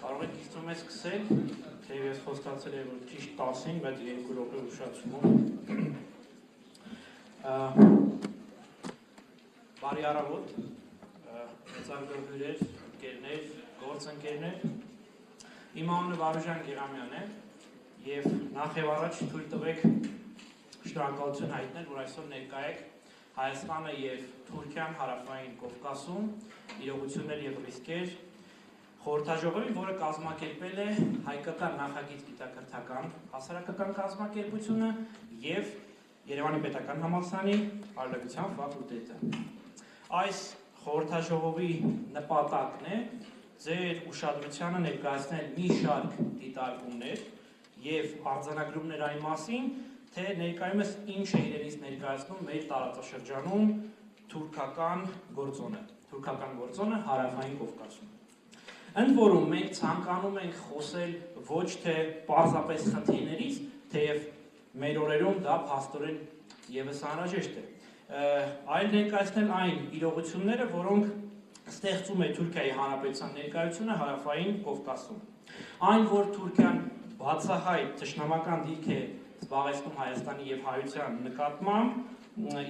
Կարող եք իստում ես սկսել, թեև ես խոստացել եմ, որ ճիշտ 10-ին, բայց 2 րոպե ուշացում եմ։ Բարի առավոտ, մեծարգո հյուրեր, ընկերներ, գործընկերներ։ Իմ անունը Վարուժան Գեղամյան է եւ նախ եւ առաջ թույլ տվեք շնորհակալություն հայտնել, որ այսօր ներկա եք Հայաստանը եւ Թուրքիան հարավային Կովկասում իրողություններ եւ ռիսկեր խորհրդաժողովին, որը կազմակերպել է հայկական նախագիծ գիտակրթական հասարակական կազմակերպությունը եւ Երևանի պետական համալսարանի արարողության ֆակուլտետը։ Այս խորհրդաժողովի նպատակն է ձեր ուշադրությանը ներկայացնել մի շարք դիտարկումներ եւ արձանագրումներ այն մասին, թե ներկայումս ինչ է իրենից ներկայացնում մեր տարածաշրջանում թուրքական գործոնը հարավային Կովկասում։ Ընդ որում մենք ցանկանում ենք խոսել ոչ թե պարզապես խնդիրներից, թեև մեր օրերում դա փաստորեն եւս անհրաժեշտ է, այլ ներկայացնել այն իրողությունները, որոնք ստեղծում է Թուրքիայի Հանրապետության ներկայությունը հարավային Կովկասում։ Այն, որ Թուրքիան բացահայտ թշնամական դիրք է զբաղեցնում Հայաստանի եւ հայության նկատմամբ,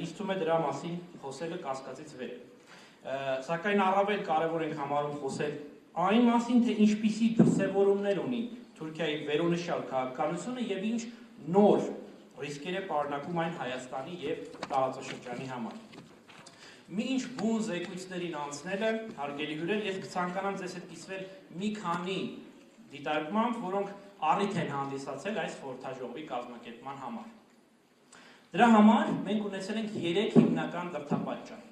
իստում է դրա մասին խոսելը կասկածից վեր։ Սակայն առավել կարևոր ենք համարում խոսել այն մասին, թե ինչպիսի դրսևորումներ ունի Թուրքիայի վերոնշյալ քաղաքականությունը եւ ինչ նոր ռիսկեր է պարունակում այն Հայաստանի եւ տարածաշրջանի համար։ Մինչ բուն զեկույցներին անցնելը, հարգելի հյուրեր, ես կցանկանամ ձեզ հետ կիսվել մի քանի դիտարկմամբ, որոնք առիթ են հանդիսացել այս խորհրդաժողովի կազմակերպման համար։ Դրա համար մենք ունեցել ենք 3 հիմնական դրդապատճառ։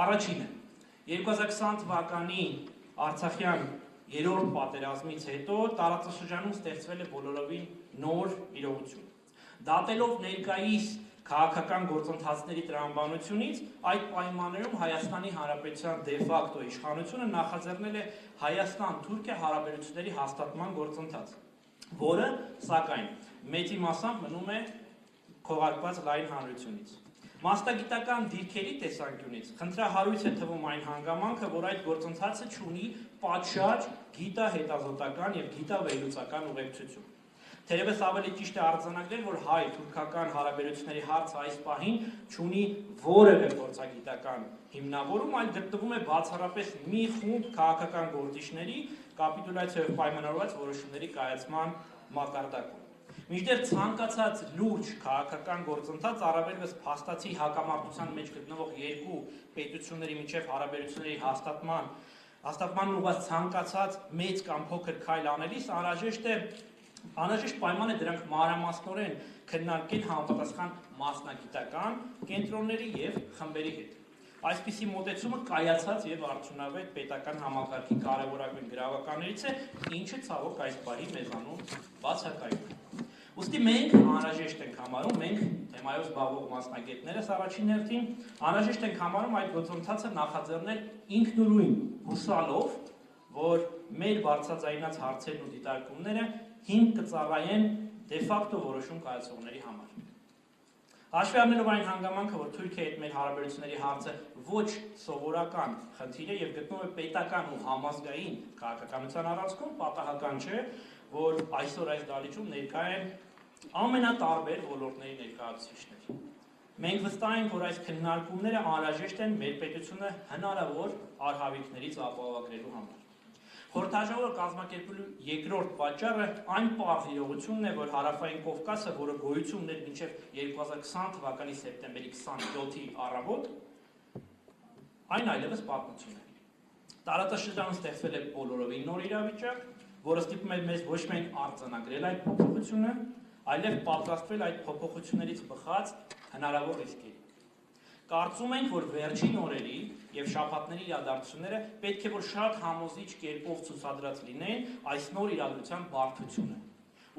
Առաջինը 2020 թվականի Արցախյան երրորդ պատերազմից հետո տարածաշրջանում ստեղծվել է բոլորովին նոր իրողություն։ Դատելով ներկայիս քաղաքական գործընթացների տրամաբանությունից, այդ պայմաններում Հայաստանի Հանրապետության դե ֆակտո իշխանությունը նախաձեռնել է Հայաստան-Թուրքիա հարաբերությունների հաստատման գործընթաց, որը, սակայն, մեծի մասամբ մնում է քողարկված լայն հանրությունից։ Մասնագիտական դիրքերի տեսանկյունից խնդրահարույց է թվում այն հանգամանքը, որ այդ գործընթացը չունի պատշաճ գիտա-հետազոտական եւ գիտա-վերլուծական ուղեկցություն։ Թերևս ավելի ճիշտ է արձանագրել, որ հայ-թուրքական հարաբերությունների հարցը այս պահին չունի որևէ փորձագիտական հիմնավորում, այլ գտնվում է բացառապես մի խումբ քաղաքական գործիչների կապիտուլյացիայով պայմանավորված որոշումների կայացման մակարդակում։ Մինչդեռ ցանկացած լուրջ քաղաքական գործընթաց առավելևս փաստացի հակամարտության մեջ գտնվող երկու պետությունների միջև հարաբերությունների հաստատման ուղղված ցանկացած մեծ կամ փոքր քայլ անելիս անհրաժեշտ պայման է դրանք մանրամասնորեն քննարկել համապատասխան մասնագիտական կենտրոնների եւ խմբերի հետ։ Այսպիսի մոտեցումը կայացած եւ արդյունավետ պետական համակարգի կարևորագույն գրավականներից է, ինչը ցավոք այս պահի մեզանում բացակայում է։ Ուստի մենք անհրաժեշտ ենք համարում, մենք թեմայով զբաղվող մասնագետներս առաջին հերթին անհրաժեշտ ենք համարում այդ գործընթացը նախաձեռնել ինքնուրույն հուսալով, որ մեր բարձրաձայնած հարցերն ու դիտարկումները հիմք կծառայեն դե ֆակտո որոշում կայացողների համար։ Հաշվի առնելով այն հանգամանքը, որ Թուրքիայի հետ մեր հարաբերությունների հարցը ոչ սովորական խնդիր է եւ գտնվում է պետական ու համազգային քաղաքականության առանցքում, պատահական չէ, որ այսօր այս դահլիճում ներկա են ամենատարբեր ոլորտների ներկայացուցիչներ։ Մենք վստահ ենք, որ այս քննարկումները անհրաժեշտ են մեր պետությունը հնարավոր արհավիրքներից ապահովագրելու համար։ Խորհրդաժողովը կազմակերպելու երկրորդ պատճառը այն պարզ իրողությունն է, որ հարավային Կովկասը, որը գոյություն ուներ մինչև 2020 թվականի սեպտեմբերի 27-ի առավոտ, այն այլևս պատմություն է։ Տարածաշրջանում ստեղծվել է բոլորովին նոր իրավիճակ, որը ստիպում է մեզ ոչ միայն արձանագրել այդ փոփոխությունը, այլև պատրաստվել այդ փոփոխություններից բխած հնարավոր ռիսկերի։ Կարծում ենք, որ վերջին օրերի եւ շաբաթների իրադարձությունները պետք է որ շատ համոզիչ կերպով ցուցադրած լինեն այս նոր իրադրության բարդությունը։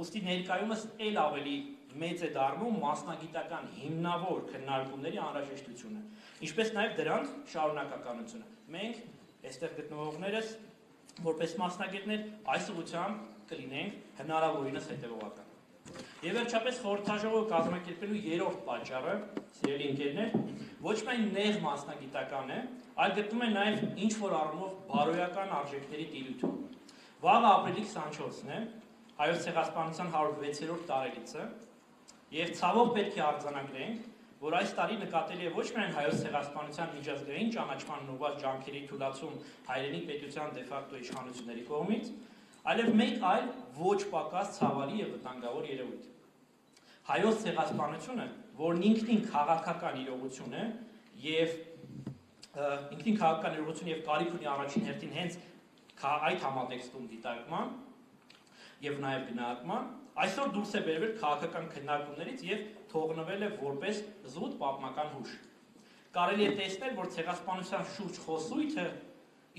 Ուստի ներկայումս ել ավելի մեծ է դառնում մասնագիտական հիմնավոր քննարկումների անհրաժեշտությունը, ինչպես նաեւ դրանց շարունակականությունը։ Մենք այստեղ գտնվողներս որպես մասնագետներ այս ուղղությամբ կլինենք հնարավորինս հետևողական։ Եվ վերջապես խորհրդաժողովը կազմակերպելու երրորդ պատճառը, սիրելի ընկերներ, ոչ միայն նեղ մասնագիտական է, այլ գտնում է նաև ինչ-որ առումով բարոյական արժեքների տիրություն, Վաղը ապրիլի 24-ն է, հայոց ցեղասպանության 106-րդ տարելիցը, եւ ցավով պետք է արձանագրենք, որ այս տարի նկատելի է ոչ միայն հայոց ցեղասպանության միջազգային ճանաչման ուղղված ջանքերի թույլատում հայրենի պետության դե ֆակտո իշխանությունների կողմից, այլև մեկ այլ ոչ պակաս ցավալի եւ վտանգավոր երևույթ։ Հայոց ցեղասպանությունը, որն ինքնին քաղաքական իրողություն է եւ կարիք ունի առաջին հերթին հենց այդ համատեքստում դիտարկման եւ նաեւ գնահատման, այսօր դուրս է բերվել քաղաքական քննարկումներից եւ թողնվել է որպես զուտ պատմական հուշ։ Կարելի է տեսնել, որ ցեղասպանության շուրջ խոսույթը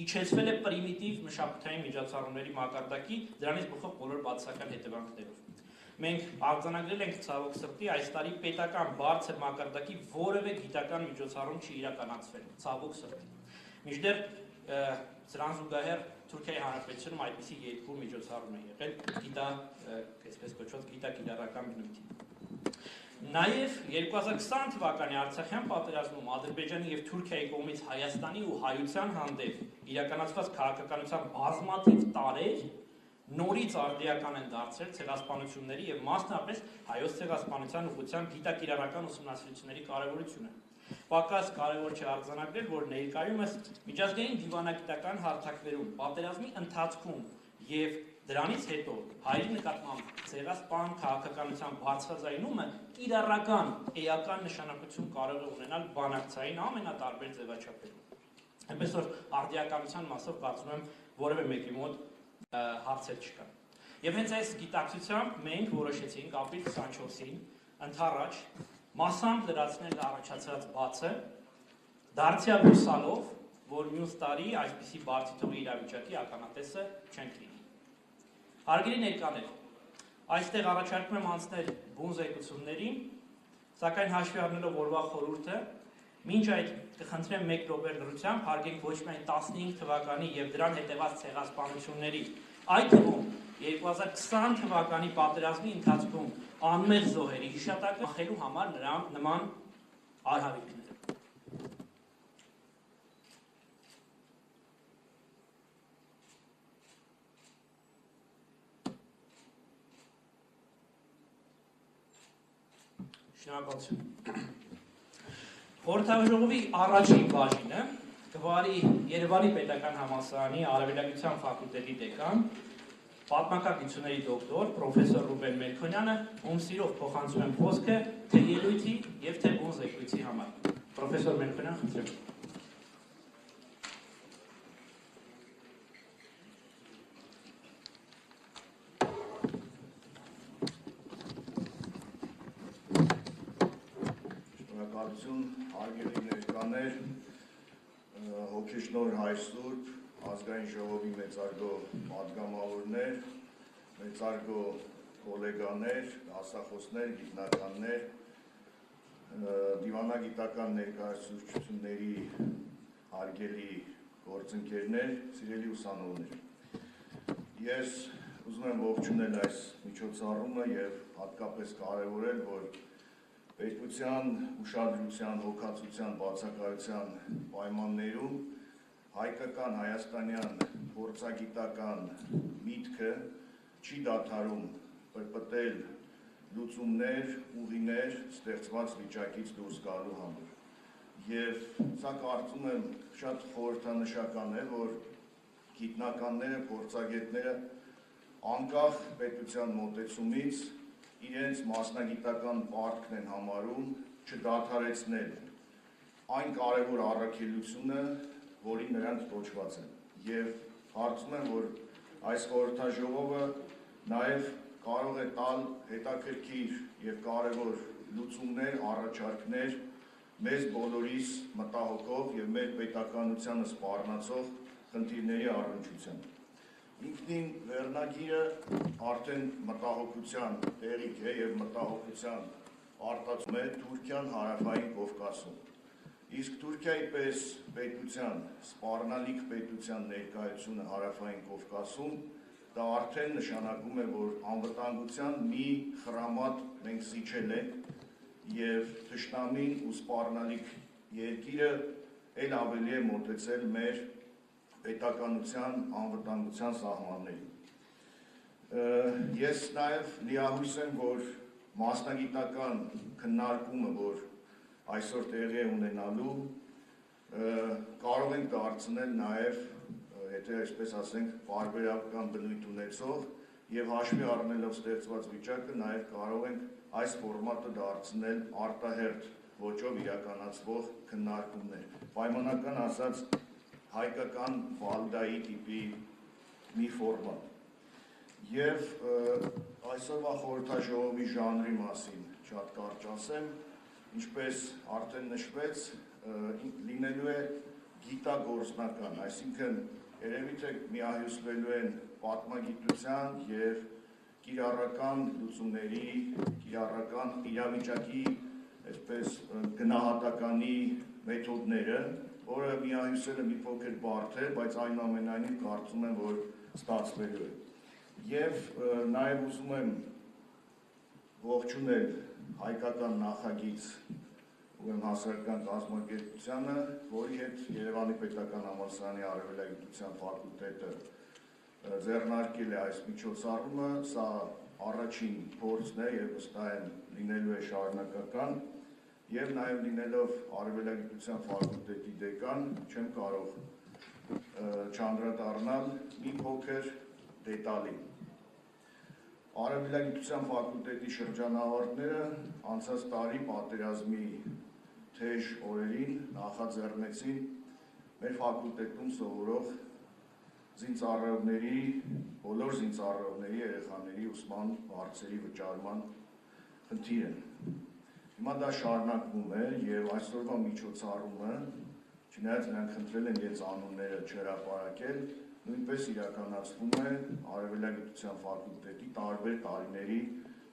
իջեցվել է պրիմիտիվ մշակութային միջոցառումների մակարդակի, դրանից բխող բոլոր բացասական հետևանքներով։ Մենք արձանագրել ենք ցավոք սրտի այս տարի պետական բարձր մակարդակի որևէ գիտական միջոցառում չի իրականացվել, ցավոք սրտի։ Մինչդեռ սրան զուգահեռ Թուրքիայի Հանրապետությունում այդպիսի երկու միջոցառում է եղել այսպես կոչված գիտակիրառական բնույթի։ Նաև 2020 թվականի Արցախյան պատերազմում Ադրբեջանի եւ Թուրքիայի կողմից Հայաստանի ու հայության հանդեպ իրականացված քաղաքականության բազմաթիվ տարեր նորից արդիական են դարձել ցեղասպանությունների եւ մասնապես հայոց ցեղասպանության ուղղությամբ գիտակիրառական ուսումնասիրությունների կարեւորությունը։ Պակաս կարևոր չէ արձանագրել, որ ներկայումս միջազգային դիվանագիտական հարթակներում պատերազմի ընթացքում եւ դրանից հետո հայերի նկատմամբ ցեղասպան քաղաքականության բարձրաձայնումը կիրառական էական նշանակություն կարող է ունենալ բանակցային ամենատարբեր ձևաչափերում։ Այնպես որ արդիականության մասով կարծում եմ որևէ մեկի մոտ հարցեր չկան։ Եվ հենց այս գիտակցությամբ մենք որոշեցինք ապրիլ 24-ին ընդառաջ մասամբ լրացնել առաջացած բացը, դարձյալ հուսալով, որ մյուս տարի այսպիսի բարձիթողի իրավիճակի ականատեսը չենք լինի։ Հարգելի ներկաներ, այստեղ առաջարկում եմ անցնել բուն զեկուցումներին, սակայն հաշվի առնելով օրվա խորհուրդը, մինչ այդ կխնդրեմ 1 րոպե լրությամբ հարգենք ոչ միայն 15 թվականի եւ դրան հետեւած ցեղասպանությունների, այդ թվում 2020 թվականի պատերազմի ընթացքում անմեղ զոհերի հիշատակը մխելու համար նման արհավիրքները։ Շնորհակալություն։ Խորհրդաժողովի առաջին բաժինը կվարի Երևանի պետական համալսարանի արևելագիտության ֆակուլտետի դեկան, պատմական գիտությունների դոկտոր, պրոֆեսոր Ռուբեն Մելքոնյանը, ում սիրով փոխանցում եմ խոսքը թե ելույթի եւ թե բուն զեկույցի համար։ Պրոֆեսոր Մելքոնյան, խնդրեմ։ Շնորհակալություն, հարգելի ներկաներ, հոգեշնորհ Հայր Սուրբ, ազգային ժողովի մեծարգո պատգամավորներ, մեծարգո գոլեգաներ, դասախոսներ, գիտնականներ, դիվանագիտական ներկայացուցչությունների հարգելի գործընկերներ, սիրելի ուսանողներ։ Ես ուզում եմ ողջունել այս միջոցառումը եւ հատկապես կարեւորել, որ պետության ուշադրության, հոգացության, բացակայության պայմաններում հայկական հայաստանյան փորձագիտական միտքը չի դադարում պրպտել լուծումներ, ուղիներ ստեղծված վիճակից դուրս գալու համար։ Եվ սա կարծում եմ շատ խորհրդանշական է, որ գիտնականները, փորձագետները անկախ պետության մոտեցումից իրենց մասնագիտական պարտքն են համարում չդադարեցնել այն կարևոր առաքելությունը, որին նրանք կոչված են։ Եվ կարծում եմ, որ այս խորհրդաժողովը նաև կարող է տալ հետաքրքիր եւ կարևոր լուծումներ, առաջարկներ մեզ բոլորիս մտահոգող եւ մեր պետականությանը սպառնացող խնդիրների առնչությամբ։ Ինքնին վերնագիրը արդեն մտահոգության տեղիք է եւ մտահոգության արտացում է Թուրքիան հարավային Կովկասում։ Իսկ Թուրքիայի պես պետության, սպառնալիք պետության ներկայությունը հարավային Կովկասում դա արդեն նշանակում է, որ անվտանգության մի խրամատ մենք սիջել ենք եւ թշնամին ու սպառնալիք երկիրը ել ավելի է մոտեցել մեր պետականության անվտանգության սահմաններին։ Ես նաև լիահույս եմ, որ մասնագիտական քննարկումը, որ այսօր տեղի է ունենալու, կարող ենք դարձնել նաև, եթե այսպես ասենք, պարբերական բնույթ ունեցող եւ հաշվի առնելով ստեղծված վիճակը, նաև կարող ենք այս ֆորմատը դարձնել արտահերթ ոճով իրականացվող քննարկումներ։ Պայմանական ասած, հայկական Վալդայի տիպի մի ֆորմատ։ Եվ այսօրվա խորհրդաժողովի ժանրի մասին շատ կարճ ասեմ, ինչպես արդեն նշվեց, լինելու է գիտագործնական, այսինքն երևի թե միահյուսվելու են պատմագիտության եւ կիրառական լուծումների, կիրառական իրավիճակի, այսպես գնահատականի մեթոդները, որը միահյուսելը մի փոքր բարդ է, բայց այնուամենայնիվ կարծում եմ, որ ստացվելու է։ Եվ նաև ուզում եմ ողջունել հայկական նախագիծ հասարակական կազմակերպությանը, որի հետ Երևանի Պետական համալսարանի արևելագիտության ֆակուլտետը ձեռնարկել է այս միջոցառումը, սա առաջին փորձն է եւ վստահ եմ լինելու է շարունակական, եւ նաեւ լինելով արևելագիտության ֆակուլտետի դեկան, չեմ կարող չանդրադառնալ մի փոքր դետալի։ Արևելագիտության ֆակուլտետի շրջանավարտները անցած տարի պատերազմի թեժ օրերին նախաձեռնեցին մեր ֆակուլտետում սովորող զինծառայողների, բոլոր զինծառայողների երեխաների ուսման հարցերի վճարման խնդիրը։ Հիմա դա շարունակվում է եւ այսօրվա միջոցառումը, չնայած նրանք խնդրել են իրենց անունները չհրապարակել, նույնպես իրականացվում է արևելագիտության ֆակուլտետի տարբեր տարիների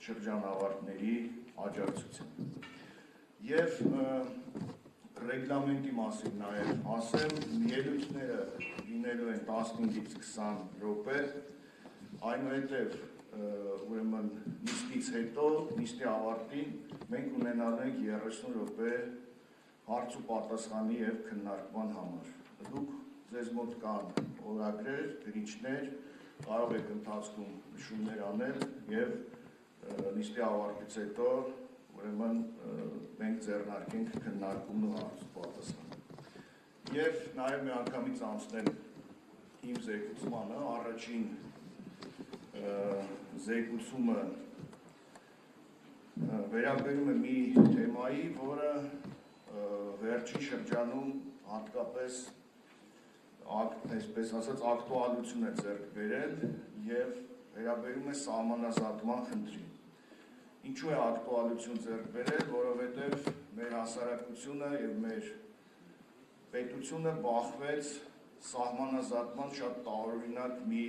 շրջանավարտների աջակցությամբ։ Եվ ռեգլամենտի մասին նաև ասեմ, ելույթները լինելու են 15-ից 20 րոպե, այնուհետև ուրեմն նիստից հետո, նիստի ավարտին մենք ունենալու ենք 30 րոպե հարց ու պատասխանի եւ քննարկման համար։ Դուք ձեզ մոտ կան օրագրեր, գրիչներ, կարող եք ընթացքում նշումներ անել եւ նիստի ավարտից հետո ուրեմն մենք ձեռնարկենք քննարկումն ու հարց ու պատասխանը։ Եվ նաև մի անգամից անցնել իմ զեկուցմանը, առաջին զեկուցումը վերաբերում է մի թեմայի, որը վերջին շրջանում հատկապես այսպես ասած ակտուալություն է ձեռք բերել եւ վերաբերում է սահմանազատման խնդրին։ Ինչու է ակտուալություն ձեռք բերել, որովհետև մեր հասարակությունը եւ մեր պետությունը բախվեց սահմանազատման շատ տարօրինակ մի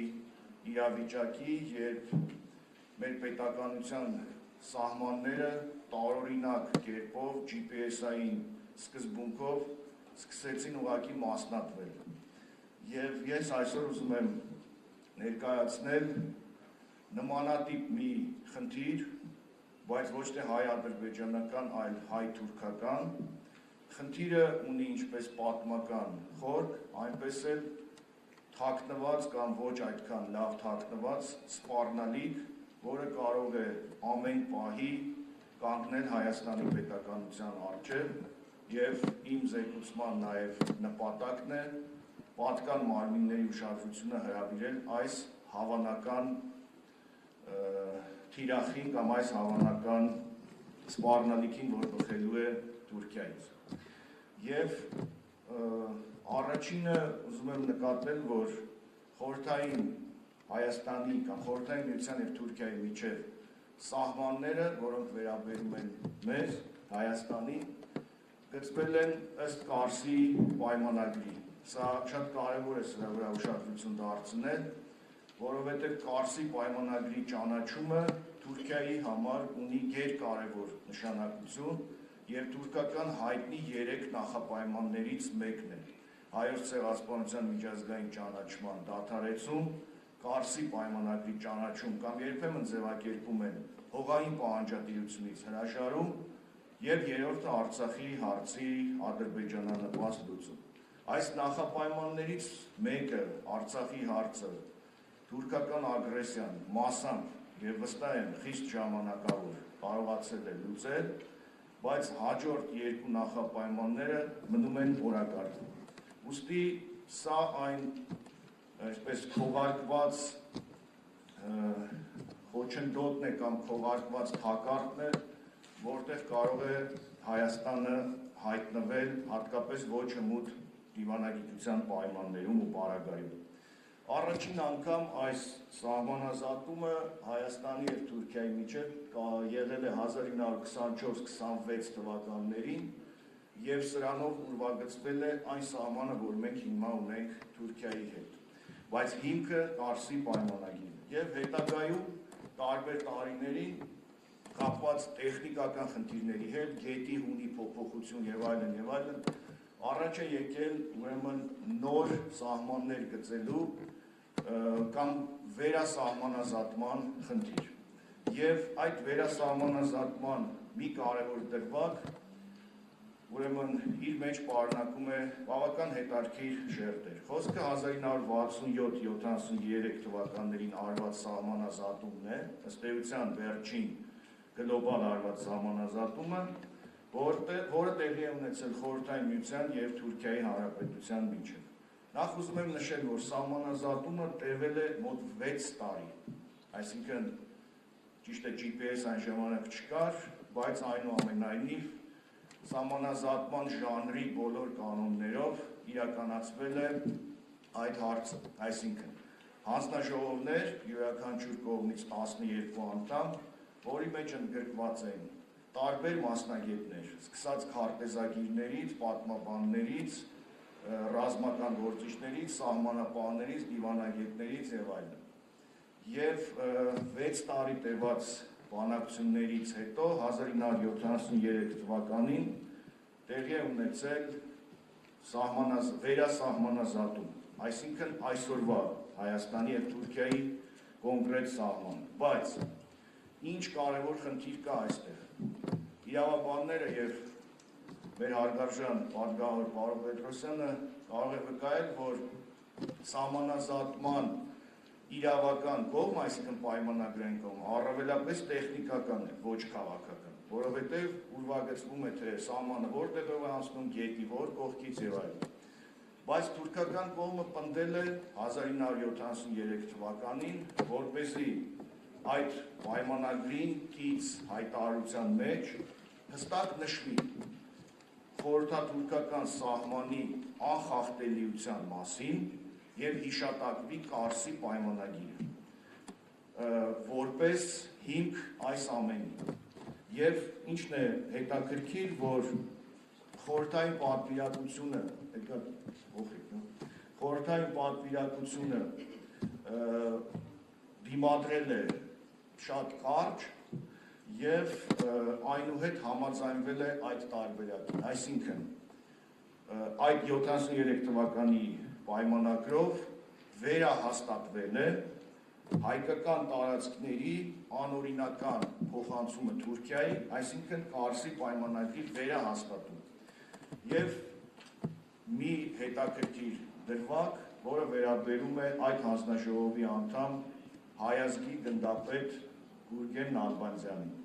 իրավիճակի, երբ մեր պետականության սահմանները տարօրինակ կերպով GPS-ային սկզբունքով սկսեցին ուղղակի մասնատվել։ Եվ ես այսօր ուզում եմ ներկայացնել նմանատիպ մի խնդիր, բայց ոչ թե հայ-ադրբեջանական, այլ հայ-թուրքական, խնդիրը ունի ինչպես պատմական խորք, այնպես էլ թաքնված կամ ոչ այդքան լավ թաքնված սպառնալիք, որը կարող է ամեն պահի կանգնել Հայաստանի պետականության առջև եւ իմ զեկուցման նաեւ նպատակն է պատկան մարմինների ուշադրությունը հրավիրել այս հավանական թիրախին կամ այս հավանական սպառնալիքին, որ բխելու է Թուրքիայից։ Եվ առաջինը ուզում եմ նկատել, որ խորհրդային Հայաստանի կամ խորհրդային միության եւ Թուրքիայի միջև սահմանները, որոնք վերաբերում են մեզ, Հայաստանի, գծվել են ըստ Կարսի պայմանագրի։ Սա շատ կարևոր է սրա վրա ուշադրություն դարձնել, որովհետև Կարսի պայմանագրի ճանաչումը Թուրքիայի համար ունի գերկարևոր նշանակություն եւ թուրքական հայտնի 3 նախապայմաններից մեկն է Հայոց ցեղասպանության միջազգային ճանաչման դադարեցում, Կարսի պայմանագրի ճանաչում կամ երբեմն ձևակերպում են հողային պահանջատիրությունից հրաժարում եւ երրորդը Արցախի հարցի ադրբեջանանպաստ լուծում։ Այս նախապայմաններից մեկը Արցախի հարցը թուրքական ագրեսիան մասամբ եւ վստահ եմ խիստ ժամանակավոր կարողացել է լուծել, բայց հաջորդ երկու նախապայմանները մնում են օրակարգ։ Ուստի սա այն այսպես քողարկված խոչընդոտն է կամ քողարկված թակարդն է, որտեղ կարող է Հայաստանը հայտնվել հատկապես ոչ հմուտ դիվանագիտության պայմաններում ու պարագայում։ Առաջին անգամ այս սահմանազատումը Հայաստանի և Թուրքիայի միջև եղել է 1924-26 թվականներին և սրանով ուրվագծվել է այն սահմանը, որ մենք հիմա ունենք Թուրքիայի հետ, բայց հիմքը Կարսի պայմանագիրն է և հետագայում տարբեր տարիներին կապված տեխնիկական խնդիրների հետ, գետի հունի փոփոխություն եւ այլն, առաջ է եկել ուրեմն նոր սահմաններ գծելու կամ վերասահմանազատման խնդիր։ Եվ այդ վերասահմանազատման մի կարևոր դրվագ ուրեմն իր մեջ պարունակում է բավական հետաքրքիր շերտեր։ Խոսքը 1967-73 թվականներին արված սահմանազատումն է, ըստ էության վերջին գլոբալ արված սահմանազատումը, որը տեղի է ունեցել Խորհրդային Միության և Թուրքիայի Հանրապետության միջև։ Նախ ուզում եմ նշել, որ սահմանազատումը տևել է մոտ 6 տարի, այսինքն ճիշտ է GPS այն ժամանակ չկար, բայց այնուամենայնիվ սահմանազատման ժանրի բոլոր կանոններով իրականացվել է այդ հարցը, այսինքն հանձնաժողովներ յուրաքանչյուր կողմից 12 անդամ, որի մեջ ընդգրկված են տարբեր մասնագետներ, սկսած քարտեզագիրներից, պատմաբաններից, ռազմական գործիչներից, սահմանապահներից, դիվանագետներից եւ այլն։ Եվ 6 տարի տևած բանակցություններից հետո 1973 թվականին տեղի է ունեցել վերասահմանազատում, այսինքն այսօրվա Հայաստանի եւ Թուրքիայի կոնկրետ սահման, բայց ինչ կարևոր խնդիր կա այստեղ։ Իրավաբանները եւ մեր հարգարժան պատգամավոր պարոն Պետրոսյանը կարող է վկայել, որ սահմանազատման իրավական կողմ, այսինքն պայմանագրային կողմ, առավելապես տեխնիկական է, ոչ քաղաքական, որովհետեւ ուրվագծվում է թե սահմանը որտեղ է անցնում, գետի որ կողքից եւ այլն։ Բայց թուրքական կողմը պնդել է 1973 թվականին, որպեսզի այդ պայմանագրին կից հայտարարության մեջ հստակ նշվի խորհրդատուրքական սահմանի անխախտելիության մասին եւ հիշատակվի Կարսի պայմանագիրը որպես հիմք այս ամենի։ Եվ ինչն է հետաքրքիր, որ խորհրդային պատվիրակությունը դիմադրել է շատ կարճ և այնուհետ համաձայնվել է այդ տարբերակին, այսինքն այդ 73 թվականի պայմանագրով վերահաստատվել է հայկական տարածքների անօրինական փոխանցումը Թուրքիայի, այսինքն Կարսի պայմանագրի վերահաստատում և մի հետաքրքիր դրվագ, որը վերաբերում է այդ հանձնաժողովի անդամ հայազգի գնդապետ Գուրգեն Նալբանդյանին։